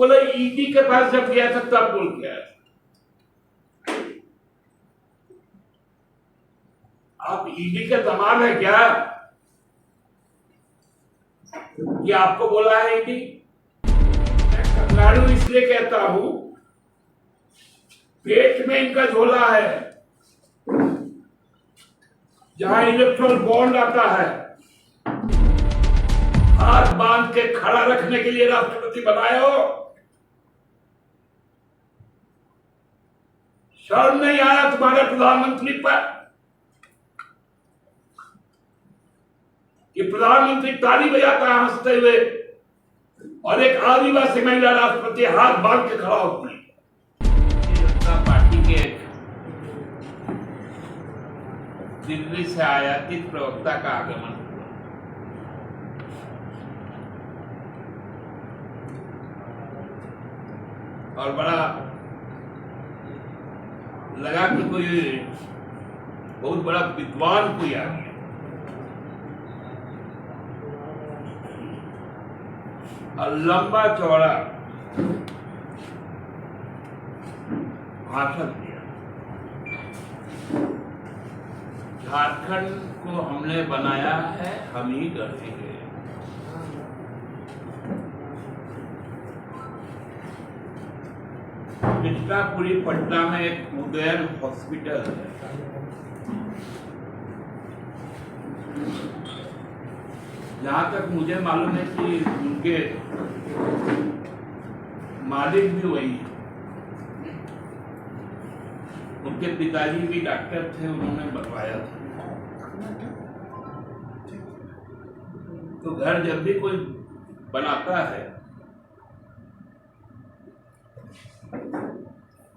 बोले ईडी के पास जब गया था तब बोल के आया। आप ईडी के दामाद है क्या कि आपको बोला है ईडी? मैं तमिलनाडु इसलिए कहता हूं, पेट में इनका झोला है, जहां इलेक्ट्रल बॉन्ड आता है, हाथ बांध के खड़ा रखने के लिए राष्ट्रपति बनाए हो। शर्म नहीं आया तुम्हारे प्रधानमंत्री पर कि प्रधानमंत्री ताली बजाता है हंसते हुए और एक आदिवासी महिला राष्ट्रपति हाथ बांध के खड़ा होती है। जनता पार्टी के दिल्ली से आयातित प्रवक्ता का आगमन और बड़ा लगा कि कोई बहुत बड़ा विद्वान कोई आ गया और लंबा चौड़ा भाषण दिया। झारखंड को हमने बनाया है, हम ही गढ़ेंगे। मिर्जापुरी पटना में एक उदयन हॉस्पिटल है, जहां तक मुझे मालूम है कि उनके मालिक भी वही है। उनके पिताजी भी डॉक्टर थे, उन्होंने बनवाया था। तो घर जब भी कोई बनाता है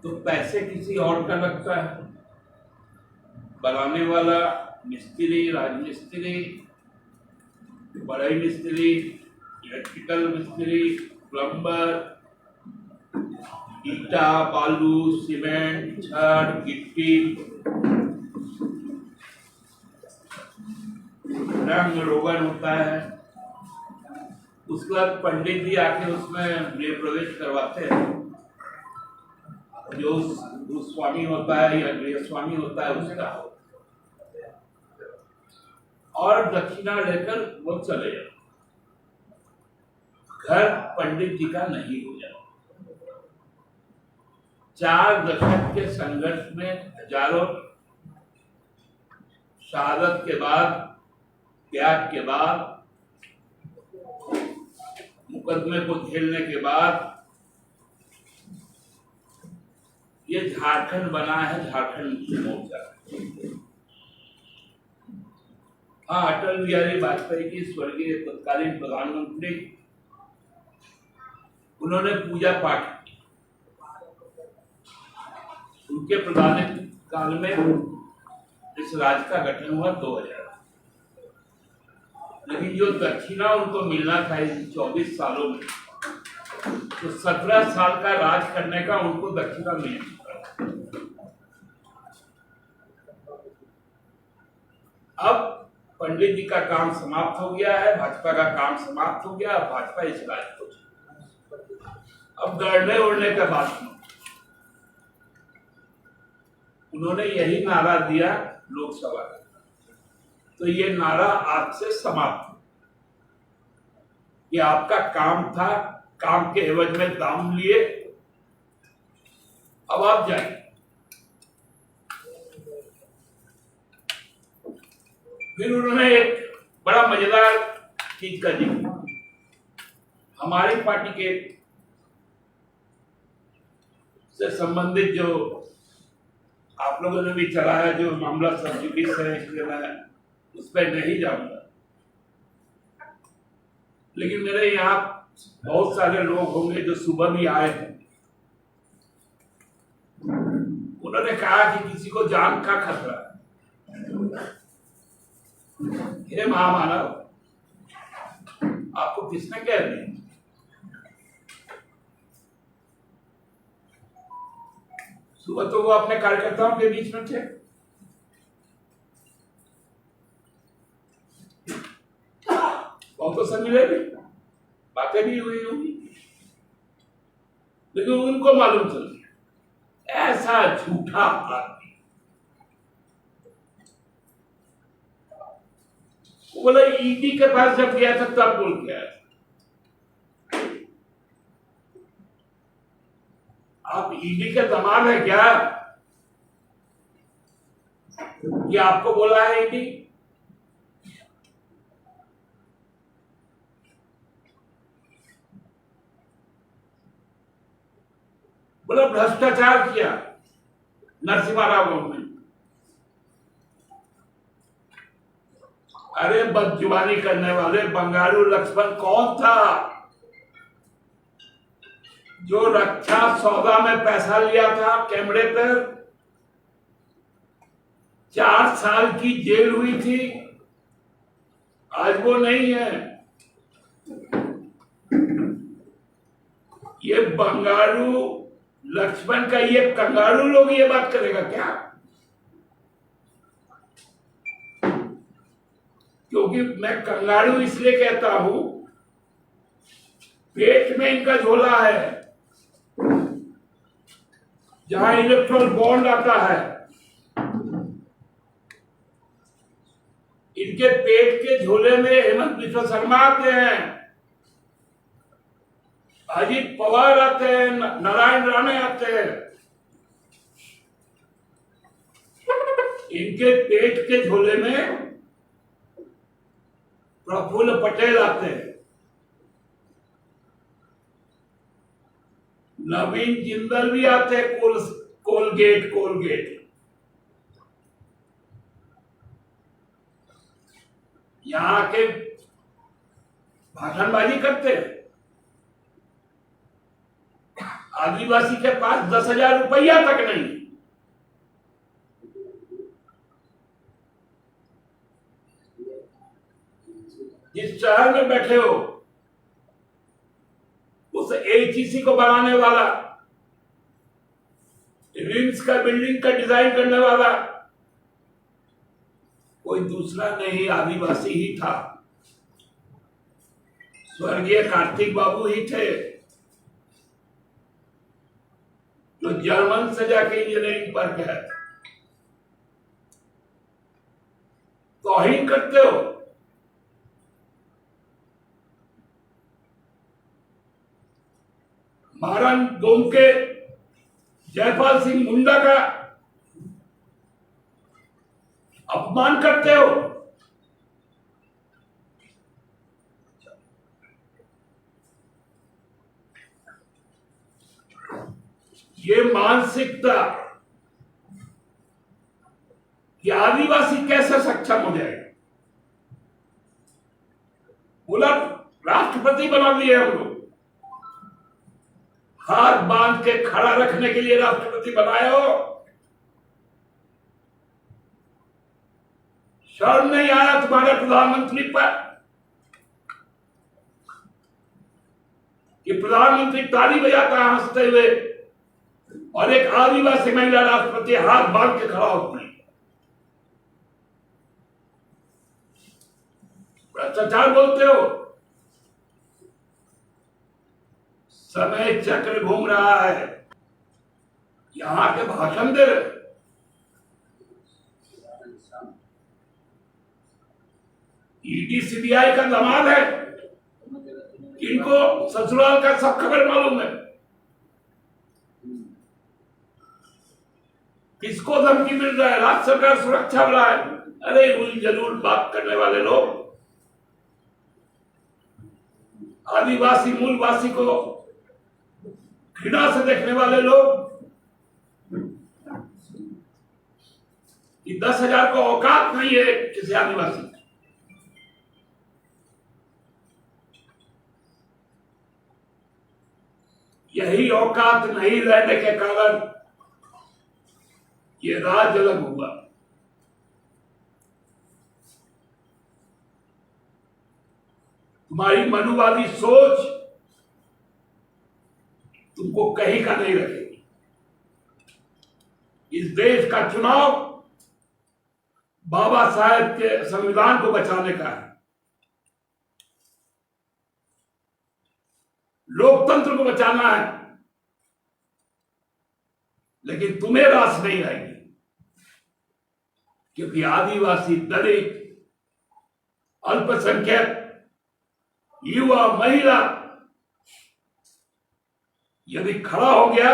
तो पैसे किसी और का लगता है। बनाने वाला मिस्त्री, राजमिस्त्री, बढ़ई मिस्त्री, इलेक्ट्रिकल मिस्त्री, प्लम्बर, ईटा, बालू, सीमेंट, छड़, गिट्टी, रंग रोगन होता है। उसके बाद पंडित जी आके उसमें गृह प्रवेश करवाते हैं। जो स्वामी होता है या गृह स्वामी होता है उसका, और दक्षिणा लेकर वो चले जाते। घर पंडित जी का नहीं हो जाता। 4 दशक के संघर्ष में हजारों शहादत के बाद, त्याग के बाद, मुकदमे को झेलने के बाद ये झारखंड बना है, झारखंड मुक्ति मोर्चा। हाँ, अटल बिहारी वाजपेयी जी स्वर्गीय तत्कालीन प्रधानमंत्री, उन्होंने पूजा पाठ किया। उनके प्रधानमंत्री काल में इस राज्य का गठन हुआ 2000। लेकिन जो दक्षिणा उनको मिलना था इन 24 सालों में, तो 17 साल का राज करने का उनको दक्षिणा मिल चुका। अब पंडित जी का काम समाप्त हो गया है, भाजपा का काम समाप्त हो गया। भाजपा इस राज्य को अब गढ़ने उड़ने का बात नहीं। उन्होंने यही नारा दिया लोकसभा का, तो ये नारा आज से समाप्त हो कि आपका काम था, काम के एवज में दाम लिए, अब आप जाइए। फिर उन्होंने एक बड़ा मजेदार चीज का जिक्र, हमारी पार्टी के से संबंधित जो आप लोगों ने भी चलाया जो मामला सब जुडिस है, इसलिए मैं उस पर नहीं जाऊंगा। लेकिन मेरे यहाँ बहुत सारे लोग होंगे जो सुबह भी आए हैं। उन्होंने कहा कि किसी को जान का खतरा है। हे महामानव, आपको किसने कह दिया? सुबह तो वो अपने कार्यकर्ताओं के बीच में थे। बहुत तो सब मिले भी, बातें भी हुई होंगी। लेकिन उनको मालूम चल गया ऐसा झूठा आदमी। बोला ईडी के पास जब गया था तब बोल गया, आप ईडी के दामाद है क्या कि आपको बोला है ईडी? बोला भ्रष्टाचार किया नरसिम्हा राव गवर्नमेंट। अरे बदजुबानी करने वाले बंगारू लक्ष्मण कौन था जो रक्षा सौदा में पैसा लिया था कैमरे पर? 4 साल की जेल हुई थी, आज वो नहीं है। ये बंगारू लक्ष्मण का ये कंगारू लोग ये बात करेगा क्या? क्योंकि मैं कंगारू इसलिए कहता हूं, पेट में इनका झोला है, जहां इलेक्ट्रल बॉन्ड आता है। इनके पेट के झोले में हेमंत बिश्व शर्मा आते हैं, अजीत पवार आते हैं, नारायण राणे आते हैं। इनके पेट के झोले में प्रफुल्ल पटेल आते हैं, नवीन जिंदल भी आते हैं, कोलगेट यहां के भाषणबाजी करते हैं। आदिवासी के पास 10,000 रुपया तक नहीं। जिस शहर में बैठे हो उस एचईसी को बनाने वाला, रिम्स का बिल्डिंग का डिजाइन करने वाला कोई दूसरा नहीं, आदिवासी ही था। स्वर्गीय कार्तिक बाबू ही थे, जो जर्मन से जाके इंजीनियरिंग पढ़ गए। तौहीन करते हो। महाराज गोम के जयपाल सिंह मुंडा का अपमान करते हो। ये मानसिकता कि आदिवासी कैसे सक्षम हो जाएगा। बोला राष्ट्रपति बना दिए हम लोग, हाथ बांध के खड़ा रखने के लिए राष्ट्रपति बनाए हो। शर्म नहीं आया तुम्हारे प्रधानमंत्री पर कि प्रधानमंत्री ताली बजाता है हंसते हुए और एक आदिवासी महिला राष्ट्रपति हाथ बांध के खड़ा होती है? भ्रष्टाचार बोलते हो। समय चक्र घूम रहा है, यहां के भाषण दे रहे। ईडी सीबीआई का दामाद है, इनको ससुराल का सब खबर मालूम है। किसको धमकी मिल रहा है? राज्य सरकार सुरक्षा वाला है। अरे उल जलूल बात करने वाले लोग, आदिवासी मूलवासी को घृणा से देखने वाले लोग, कि 10,000 को औकात नहीं है किसी आदिवासी। यही औकात नहीं रहने के कारण ये राज्य अलग हुआ। तुम्हारी मनुवादी सोच तुमको कहीं का नहीं रखेगी। इस देश का चुनाव बाबा साहेब के संविधान को बचाने का है, लोकतंत्र को बचाना है। लेकिन तुम्हें रास नहीं आएगी, क्योंकि आदिवासी, दलित, अल्पसंख्यक, युवा, महिला यदि खड़ा हो गया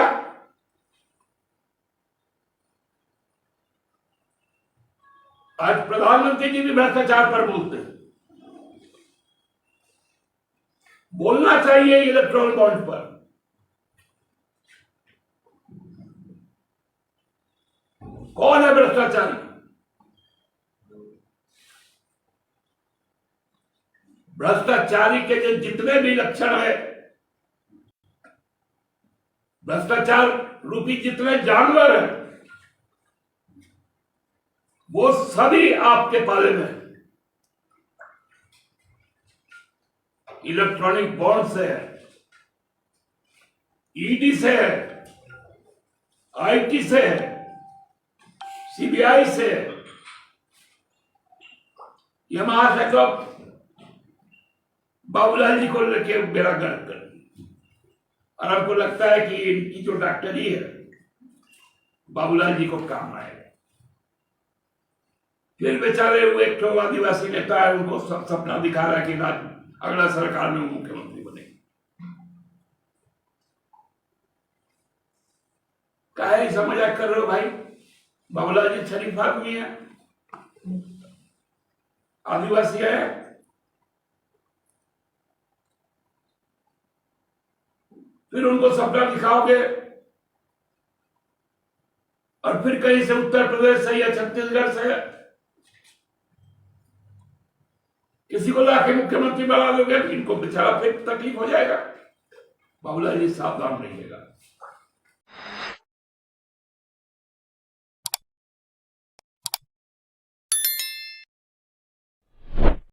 आज प्रधानमंत्री जी भी भ्रष्टाचार पर बोलते हैं, बोलना चाहिए इलेक्ट्रॉल बॉन्ड पर। कौन है भ्रष्टाचारी? भ्रष्टाचारी के जो जितने भी लक्षण है, भ्रष्टाचार रूपी जितने जानवर हैं, वो सभी आपके पाले में है। इलेक्ट्रॉनिक बॉन्ड से है, ईडी से है, आईटी से है, सीबीआई से है। ये महासचिव बाबूलाल जी को लेके बेड़ा गर्क कर दिया, और हमको लगता है कि इनकी जो डॉक्टरी है बाबूलाल जी को काम आएगा। फिर बेचारे वो एक तो आदिवासी नेता है, उनको सपना दिखा रहा है कि अगला सरकार में मुख्यमंत्री बने। काहे ऐसा मजाक कर रहे हो भाई? बाबूलाल जी शरीफ आदमी है, आदिवासी है, फिर उनको सपना दिखाओगे और फिर कहीं से उत्तर प्रदेश से या छत्तीसगढ़ से किसी को लाके मुख्यमंत्री बना दोगे, इनको बेचारा फिर तकलीफ हो जाएगा। बाबूलाल जी सावधान रहिएगा।